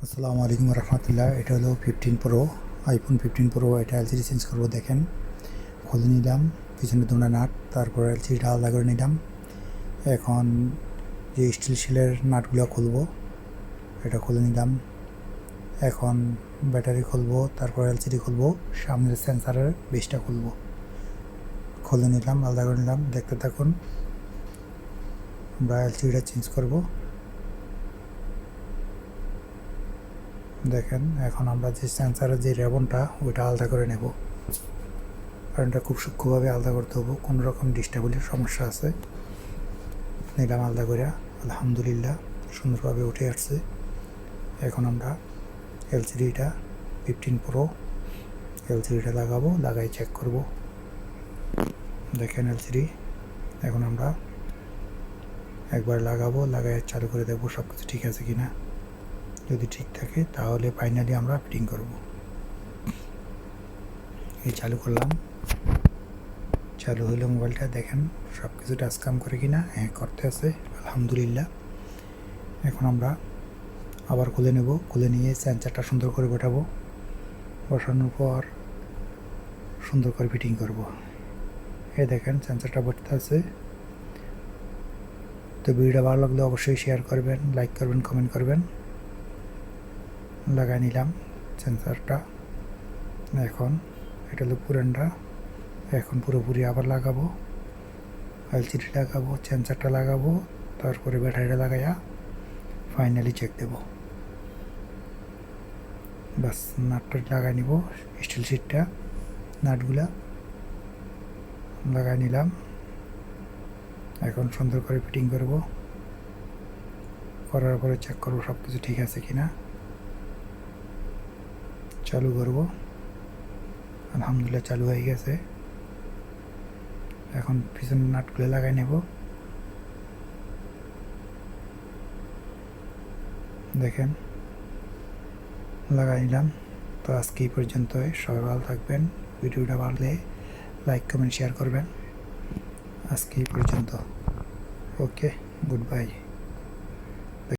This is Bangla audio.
আসসালামু আলাইকুম রহমতুল্লাহ। এটা হলো 15 প্রো, আইফোন 15 প্রো। এটা এলসিডি চেঞ্জ করবো। দেখেন, খুলে নিলাম পিছনে দুটো নাট, তারপর এলসিডিটা আলাদা করে নিলাম। এখন যে স্টিল শিলের নাটগুলো খুলবো, এটা খুলে নিলাম। এখন ব্যাটারি খুলবো, তারপর এলসিডি খুলবো, সামনের সেন্সারের বেসটা খুলবো। খুলে নিলাম, আলাদা করে নিলাম। দেখতে থাকুন, আমরা এলসিডিটা চেঞ্জ করবো। দেখেন, এখন আমরা যে সেন্সারের যে রেবনটা ওইটা আলাদা করে নেব। কারণ এটা খুব সূক্ষ্মভাবে আলাদা করতে হবে, কোনো রকম ডিস্টার্বের সমস্যা আছে। নিলাম আলাদা করে, আলহামদুলিল্লাহ সুন্দরভাবে উঠে আসছে। এখন আমরা এলসিডিটা 15 প্রো এলসিডিটা লাগাবো, লাগাই চেক করব। দেখেন এলসিডি, এখন আমরা একবার লাগাবো, লাগাই চালু করে দেখবো সব কিছু ঠিক আছে কিনা। যদি ঠিক থাকে তাহলে ফাইনালি আমরা ফিটিং করব। এই চালু করলাম, চালু হলো মোবাইলটা। দেখেন সব কিছু টাচ কাম করে কিনা। হ্যাঁ, করতে আছে, আলহামদুলিল্লাহ। এখন আমরা আবার খুলে নেব, খুলে নিয়ে সেন্সারটা সুন্দর করে বসাবো। বসানোর পর সুন্দর করে ফিটিং করব। এই দেখেন সেন্সারটা বসতে আছে। তো ভিডিওটা ভালো লাগলে অবশ্যই শেয়ার করবেন, লাইক করবেন, কমেন্ট করবেন। লাগাই নিলাম সেন্সারটা। এখন এটা হলো পুরানটা, এখন পুরোপুরি আবার লাগাবো। এলসিডি লাগাবো, সেন্সারটা লাগাবো, তারপরে ব্যাটারিটা লাগাইয়া ফাইনালি চেক দেব। বাস, নাটটা লাগাই নিব, স্টিল শিটটা নাটগুলা লাগাই নিলাম। এখন সুন্দর করে ফিটিং করব। করার পরে চেক করব সব কিছু ঠিক আছে কিনা। চালু করব, আলহামদুলিল্লাহ চালু হয়ে গেছে। এখন পিছনের নাটগুলো লাগাই নেব। দেখেন লাগাই নিলাম। তো আজকে এই পর্যন্তই। সবাই ভালো থাকবেন। ভিডিওটা ভালো লাগলে লাইক কমেন্ট শেয়ার করবেন। আজকে এই পর্যন্ত। ওকে, গুড বাই।